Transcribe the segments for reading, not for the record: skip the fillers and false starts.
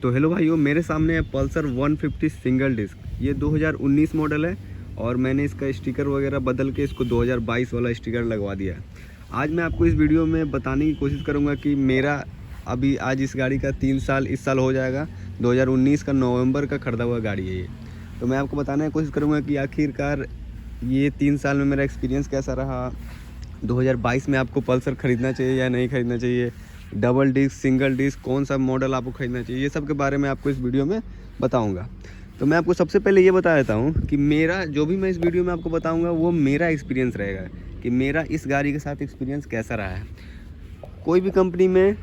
तो हेलो भाइयों, मेरे सामने है पल्सर 150 सिंगल डिस्क। ये 2019 मॉडल है और मैंने इसका स्टिकर वगैरह बदल के इसको 2022 वाला स्टिकर लगवा दिया है। आज मैं आपको इस वीडियो में बताने की कोशिश करूंगा कि मेरा अभी आज इस गाड़ी का 3 साल इस साल हो जाएगा। 2019 का नवंबर का ख़रीदा हुआ गाड़ी है ये। तो मैं आपको बताने की कोशिश करूँगा कि आखिरकार ये 3 साल में मेरा एक्सपीरियंस कैसा रहा। 2022 में आपको पल्सर ख़रीदना चाहिए या नहीं ख़रीदना चाहिए, डबल डिस्क सिंगल डिस्क कौन सा मॉडल आपको ख़रीदना चाहिए, ये सब के बारे में आपको इस वीडियो में बताऊंगा। तो मैं आपको सबसे पहले ये बता देता हूँ कि मेरा जो भी मैं इस वीडियो में आपको बताऊंगा वो मेरा एक्सपीरियंस रहेगा कि मेरा इस गाड़ी के साथ एक्सपीरियंस कैसा रहा है। कोई भी कंपनी में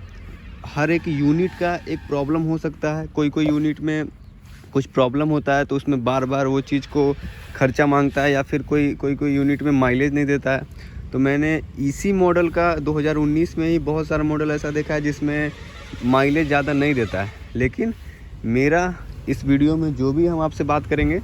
हर एक यूनिट का एक प्रॉब्लम हो सकता है। कोई यूनिट में कुछ प्रॉब्लम होता है तो उसमें बार बार वो चीज़ को खर्चा मांगता है, या फिर कोई यूनिट में माइलेज नहीं देता है। तो मैंने इसी मॉडल का 2019 में ही बहुत सारा मॉडल ऐसा देखा है जिसमें माइलेज ज़्यादा नहीं देता है। लेकिन मेरा इस वीडियो में जो भी हम आपसे बात करेंगे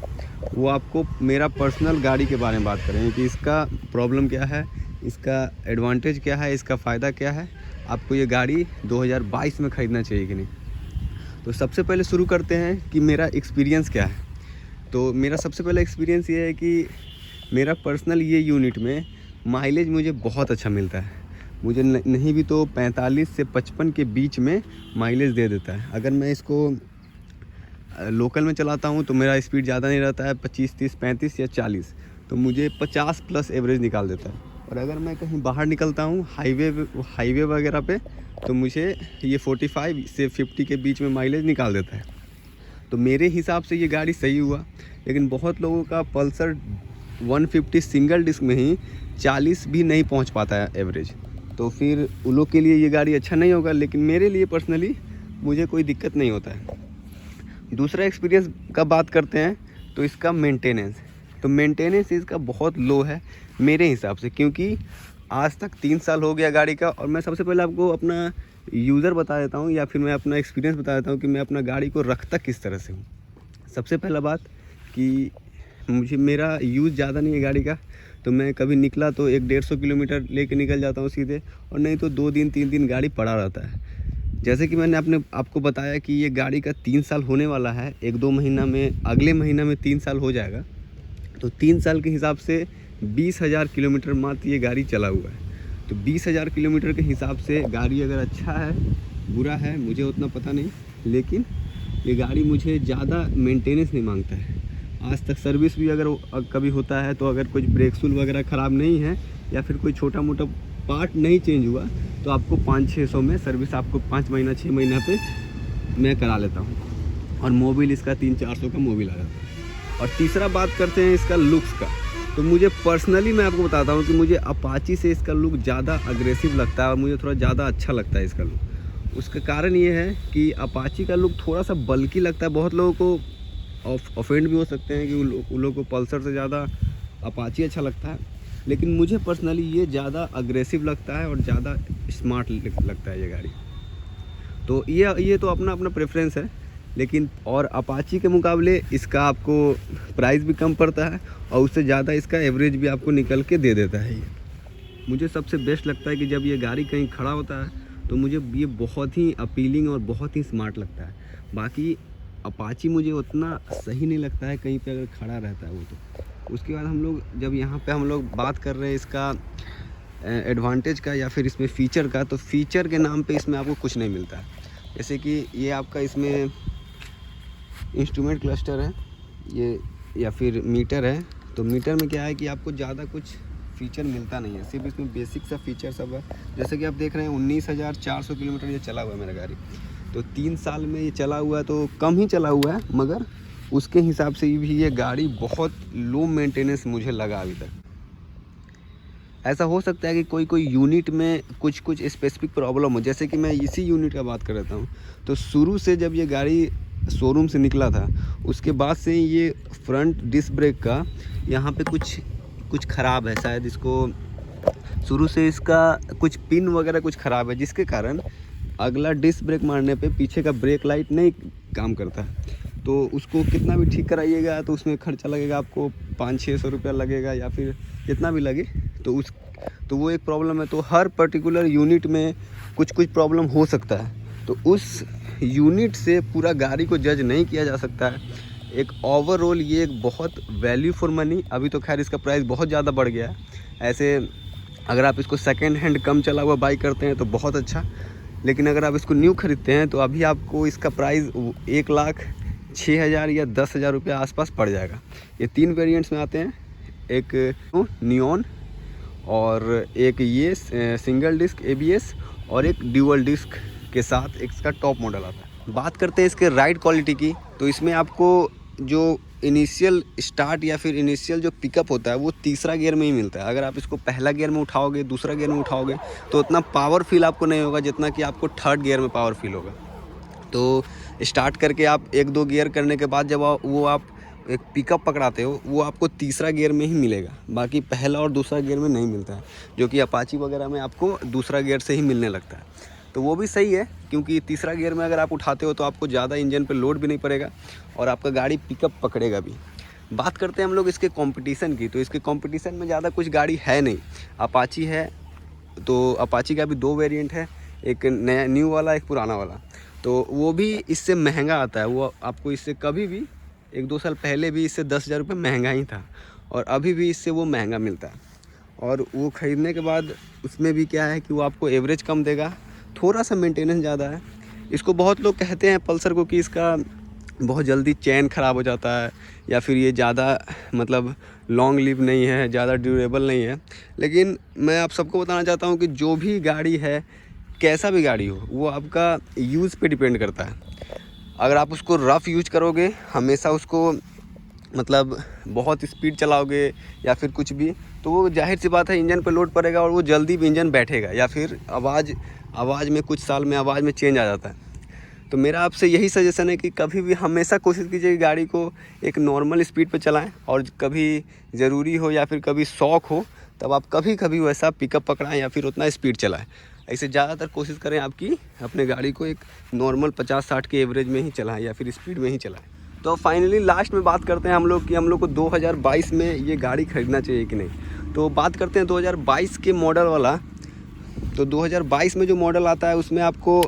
वो आपको मेरा पर्सनल गाड़ी के बारे में बात करेंगे कि इसका प्रॉब्लम क्या है, इसका एडवांटेज क्या है, इसका फ़ायदा क्या है, आपको ये गाड़ी 2022 में ख़रीदना चाहिए कि नहीं। तो सबसे पहले शुरू करते हैं कि मेरा एक्सपीरियंस क्या है। तो मेरा सबसे पहला एक्सपीरियंस ये है कि मेरा पर्सनल ये यूनिट में माइलेज मुझे बहुत अच्छा मिलता है। मुझे नहीं भी तो 45 से 55 के बीच में माइलेज दे देता है। अगर मैं इसको लोकल में चलाता हूँ तो मेरा स्पीड ज़्यादा नहीं रहता है, 25, 30, 35 या 40, तो मुझे 50 प्लस एवरेज निकाल देता है। और अगर मैं कहीं बाहर निकलता हूँ हाईवे वगैरह पे तो मुझे ये 45 से 50 के बीच में माइलेज निकाल देता है। तो मेरे हिसाब से ये गाड़ी सही हुआ। लेकिन बहुत लोगों का पल्सर 150 सिंगल डिस्क में ही 40 भी नहीं पहुंच पाता है एवरेज, तो फिर उन लोग के लिए ये गाड़ी अच्छा नहीं होगा। लेकिन मेरे लिए पर्सनली मुझे कोई दिक्कत नहीं होता है। दूसरा एक्सपीरियंस का बात करते हैं तो इसका मेंटेनेंस। तो मेंटेनेंस इसका बहुत लो है मेरे हिसाब से, क्योंकि आज तक 3 साल हो गया गाड़ी का। और मैं सबसे पहले आपको अपना यूज़र बता देता हूँ या फिर मैं अपना एक्सपीरियंस बता देता हूँ कि मैं अपना गाड़ी को रखता किस तरह से हूँ। सबसे पहला बात कि मेरा यूज़ ज़्यादा नहीं है गाड़ी का, तो मैं कभी निकला तो 100-150 किलोमीटर लेके निकल जाता हूँ सीधे, और नहीं तो 2 दिन 3 दिन गाड़ी पड़ा रहता है। जैसे कि मैंने आपको बताया कि ये गाड़ी का 3 साल होने वाला है। 1-2 महीना में, अगले महीना में 3 साल हो जाएगा। तो 3 साल के हिसाब से 20,000 किलोमीटर मात्र ये गाड़ी चला हुआ है। तो 20,000 किलोमीटर के हिसाब से गाड़ी अगर अच्छा है बुरा है मुझे उतना पता नहीं, लेकिन ये गाड़ी मुझे ज़्यादा मेंटेनेंस नहीं मांगता है। आज तक सर्विस भी अगर कभी होता है तो अगर कुछ ब्रेक शूल वगैरह ख़राब नहीं है या फिर कोई छोटा मोटा पार्ट नहीं चेंज हुआ तो आपको 500-600 में सर्विस आपको 5 महीना 6 महीना पे मैं करा लेता हूँ। और मोबिल इसका 300-400 का मोबिल आ जाता है। और तीसरा बात करते हैं इसका लुक्स का। तो मुझे पर्सनली मैं आपको बताता हूँ कि मुझे अपाची से इसका लुक ज़्यादा अग्रेसिव लगता है और मुझे थोड़ा ज़्यादा अच्छा लगता है इसका लुक। उसका कारण ये है कि अपाची का लुक थोड़ा सा बल्कि लगता है। बहुत लोगों को ऑफेंड भी हो सकते हैं कि उन लोगों को पल्सर से ज़्यादा अपाची अच्छा लगता है, लेकिन मुझे पर्सनली ये ज़्यादा अग्रेसिव लगता है और ज़्यादा स्मार्ट लगता है ये गाड़ी। तो ये तो अपना अपना प्रेफरेंस है। लेकिन और अपाची के मुकाबले इसका आपको प्राइस भी कम पड़ता है और उससे ज़्यादा इसका एवरेज भी आपको निकल के दे देता है। ये मुझे सबसे बेस्ट लगता है कि जब ये गाड़ी कहीं खड़ा होता है तो मुझे ये बहुत ही अपीलिंग और बहुत ही स्मार्ट लगता है। बाकी अपाची मुझे उतना सही नहीं लगता है कहीं पे अगर खड़ा रहता है वो। तो उसके बाद हम लोग जब यहाँ पे हम लोग बात कर रहे हैं इसका एडवांटेज का या फिर इसमें फ़ीचर का, तो फ़ीचर के नाम पे इसमें आपको कुछ नहीं मिलता है। जैसे कि ये आपका इसमें इंस्ट्रूमेंट क्लस्टर है ये या फिर मीटर है। तो मीटर में क्या है कि आपको ज़्यादा कुछ फ़ीचर मिलता नहीं है, सिर्फ इसमें बेसिक सा फीचर सब है। जैसे कि आप देख रहे हैं 19,400 किलोमीटर ये चला हुआ है मेरा गाड़ी। तो 3 साल में ये चला हुआ है तो कम ही चला हुआ है, मगर उसके हिसाब से भी ये गाड़ी बहुत लो मेंटेनेंस मुझे लगा अभी तक। ऐसा हो सकता है कि कोई यूनिट में कुछ स्पेसिफिक प्रॉब्लम हो। जैसे कि मैं इसी यूनिट का बात कर रहा हूँ, तो शुरू से जब ये गाड़ी शोरूम से निकला था उसके बाद से ये फ्रंट डिस्क ब्रेक का यहाँ पे कुछ ख़राब है। शायद इसको शुरू से इसका कुछ पिन वगैरह कुछ ख़राब है, जिसके कारण अगला डिस्क ब्रेक मारने पे पीछे का ब्रेक लाइट नहीं काम करता। तो उसको कितना भी ठीक कराइएगा तो उसमें खर्चा लगेगा आपको 500-600 रुपया लगेगा या फिर जितना भी लगे। तो वो एक प्रॉब्लम है। तो हर पर्टिकुलर यूनिट में कुछ प्रॉब्लम हो सकता है। तो उस यूनिट से पूरा गाड़ी को जज नहीं किया जा सकता है। एक ओवरऑल ये एक बहुत वैल्यू फॉर मनी, अभी तो खैर इसका प्राइस बहुत ज़्यादा बढ़ गया है। ऐसे अगर आप इसको सेकेंड हैंड कम चला हुआ बाई करते हैं तो बहुत अच्छा, लेकिन अगर आप इसको न्यू खरीदते हैं तो अभी आपको इसका प्राइस 1,06,000 या 10,000 रुपये आसपास पड़ जाएगा। ये 3 वेरिएंट्स में आते हैं, एक नियॉन और एक ये सिंगल डिस्क ABS और एक ड्यूअल डिस्क के साथ इसका टॉप मॉडल आता है। बात करते हैं इसके राइड क्वालिटी की, तो इसमें आपको जो इनिशियल स्टार्ट या फिर इनिशियल जो पिकअप होता है वो तीसरा गियर में ही मिलता है। अगर आप इसको पहला गियर में उठाओगे, दूसरा गियर में उठाओगे तो उतना पावर फील आपको नहीं होगा जितना कि आपको थर्ड गियर में पावर फील होगा। तो स्टार्ट करके आप 1-2 गियर करने के बाद जब आप एक पिकअप पकड़ाते हो वो आपको तीसरा गियर में ही मिलेगा, बाकी पहला और दूसरा गियर में नहीं मिलता है, जो कि अपाची वगैरह में आपको दूसरा गियर से ही मिलने लगता है। तो वो भी सही है, क्योंकि तीसरा गियर में अगर आप उठाते हो तो आपको ज़्यादा इंजन पे लोड भी नहीं पड़ेगा और आपका गाड़ी पिकअप पकड़ेगा भी। बात करते हैं हम लोग इसके कंपटीशन की, तो इसके कंपटीशन में ज़्यादा कुछ गाड़ी है नहीं। अपाची है, तो अपाची का भी 2 वेरिएंट है, एक नया न्यू वाला, एक पुराना वाला। तो वो भी इससे महंगा आता है, वो आपको इससे कभी भी 1-2 साल पहले भी इससे 10,000 रुपये महंगा ही था और अभी भी इससे वो महंगा मिलता है। और वो ख़रीदने के बाद उसमें भी क्या है कि वो आपको एवरेज कम देगा, थोड़ा सा मेंटेनेंस ज़्यादा है। इसको बहुत लोग कहते हैं पल्सर को कि इसका बहुत जल्दी चैन ख़राब हो जाता है या फिर ये ज़्यादा मतलब लॉन्ग लिव नहीं है, ज़्यादा ड्यूरेबल नहीं है। लेकिन मैं आप सबको बताना चाहता हूँ कि जो भी गाड़ी है, कैसा भी गाड़ी हो, वो आपका यूज़ पे डिपेंड करता है। अगर आप उसको रफ़ यूज करोगे, हमेशा उसको मतलब बहुत स्पीड चलाओगे या फिर कुछ भी, तो वो जाहिर सी बात है इंजन पे लोड पड़ेगा और वो जल्दी भी इंजन बैठेगा या फिर आवाज़ में कुछ साल में आवाज़ में चेंज आ जाता है। तो मेरा आपसे यही सजेशन है कि कभी भी हमेशा कोशिश कीजिए कि गाड़ी को एक नॉर्मल स्पीड पे चलाएं, और कभी ज़रूरी हो या फिर कभी शौक हो तब आप कभी वैसा पिकअप पकड़ाएं या फिर उतना स्पीड चलाएं। ऐसे ज़्यादातर कोशिश करें आपकी अपने गाड़ी को एक नॉर्मल 50-60 के एवरेज में ही चलाएं या फिर स्पीड में ही चलाएं। तो फाइनली लास्ट में बात करते हैं हम लोग कि हम लोग को 2022 में ये गाड़ी खरीदना चाहिए कि नहीं। तो बात करते हैं 2022 के मॉडल वाला। तो 2022 में जो मॉडल आता है उसमें आपको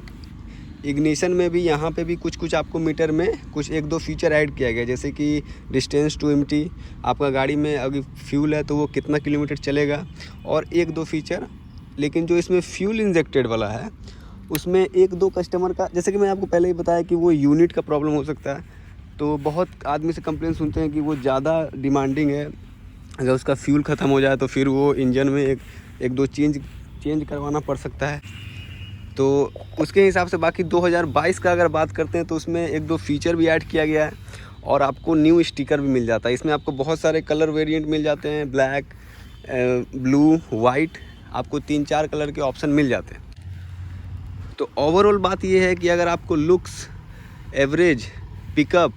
इग्निशन में भी यहाँ पे भी कुछ आपको मीटर में कुछ 1-2 फीचर ऐड किया गया, जैसे कि डिस्टेंस टू एम्प्टी, आपका गाड़ी में अगर फ्यूल है तो वो कितना किलोमीटर चलेगा, और 1-2 फीचर। लेकिन जो इसमें फ्यूल इंजेक्टेड वाला है उसमें 1-2 कस्टमर का, जैसे कि मैं आपको पहले ही बताया कि वो यूनिट का प्रॉब्लम हो सकता है। तो बहुत आदमी से कंप्लेन सुनते हैं कि वो ज़्यादा डिमांडिंग है, अगर उसका फ्यूल ख़त्म हो जाए तो फिर वो इंजन में 1-2 चेंज करवाना पड़ सकता है। तो उसके हिसाब से बाकी 2022 का अगर बात करते हैं तो उसमें 1-2 फीचर भी ऐड किया गया है और आपको न्यू स्टिकर भी मिल जाता है। इसमें आपको बहुत सारे कलर वेरिएंट मिल जाते हैं, ब्लैक, ब्लू, वाइट, आपको 3-4 कलर के ऑप्शन मिल जाते हैं। तो ओवरऑल बात ये है कि अगर आपको लुक्स, एवरेज, पिकअप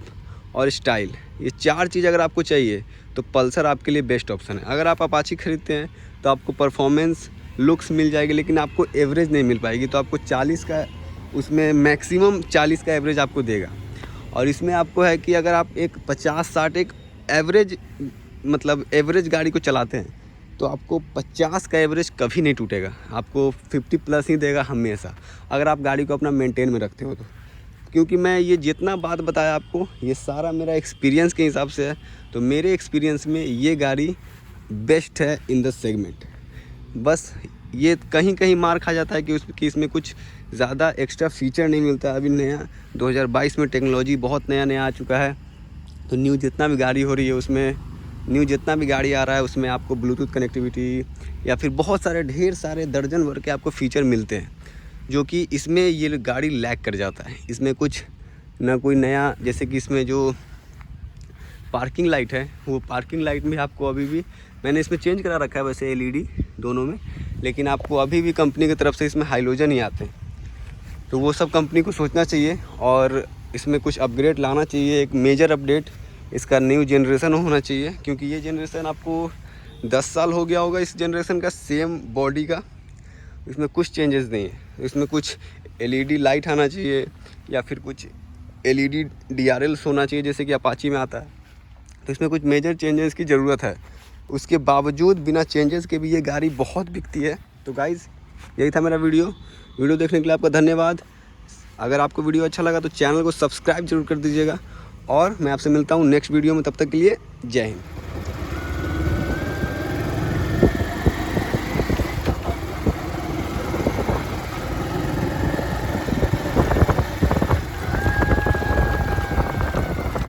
और स्टाइल, ये 4 चीज़ अगर आपको चाहिए तो पल्सर आपके लिए बेस्ट ऑप्शन है। अगर आप अपाची खरीदते हैं तो आपको परफॉर्मेंस, लुक्स मिल जाएगी लेकिन आपको एवरेज नहीं मिल पाएगी। तो आपको 40 का, उसमें मैक्सिमम 40 का एवरेज आपको देगा। और इसमें आपको है कि अगर आप एक 50-60 एक एवरेज मतलब एवरेज गाड़ी को चलाते हैं तो आपको 50 का एवरेज कभी नहीं टूटेगा, आपको 50+ ही देगा हमेशा, अगर आप गाड़ी को अपना मेंटेन में रखते हो तो। क्योंकि मैं ये जितना बात बताया आपको, ये सारा मेरा एक्सपीरियंस के हिसाब से है। तो मेरे एक्सपीरियंस में ये गाड़ी बेस्ट है इन द सेगमेंट। बस ये कहीं मार खा जाता है कि इसमें कुछ ज़्यादा एक्स्ट्रा फीचर नहीं मिलता। अभी नया 2022 में टेक्नोलॉजी बहुत नया आ चुका है। तो न्यू जितना भी गाड़ी हो रही है उसमें, न्यू जितना भी गाड़ी आ रहा है उसमें आपको ब्लूटूथ कनेक्टिविटी या फिर बहुत सारे ढेर सारे दर्जन भर के आपको फ़ीचर मिलते हैं, जो कि इसमें ये गाड़ी लैग कर जाता है। इसमें कुछ ना कोई नया, जैसे कि इसमें जो पार्किंग लाइट है, वो पार्किंग लाइट में आपको अभी भी, मैंने इसमें चेंज करा रखा है वैसे LED दोनों में, लेकिन आपको अभी भी कंपनी की तरफ से इसमें हाइलोजन ही आते हैं। तो वो सब कंपनी को सोचना चाहिए और इसमें कुछ अपग्रेड लाना चाहिए, एक मेजर अपडेट इसका न्यू जनरेशन होना चाहिए। क्योंकि ये जनरेशन आपको 10 साल हो गया होगा इस जनरेशन का, सेम बॉडी का, इसमें कुछ चेंजेस नहीं है। इसमें कुछ LED लाइट आना चाहिए या फिर कुछ LED DRLs होना चाहिए जैसे कि अपाची में आता है। तो इसमें कुछ मेजर चेंजेस की ज़रूरत है। उसके बावजूद बिना चेंजेस के भी ये गाड़ी बहुत बिकती है। तो गाइज़, यही था मेरा वीडियो देखने के लिए आपका धन्यवाद। अगर आपको वीडियो अच्छा लगा तो चैनल को सब्सक्राइब जरूर कर दीजिएगा और मैं आपसे मिलता हूँ नेक्स्ट वीडियो में। तब तक के लिए जय हिंद।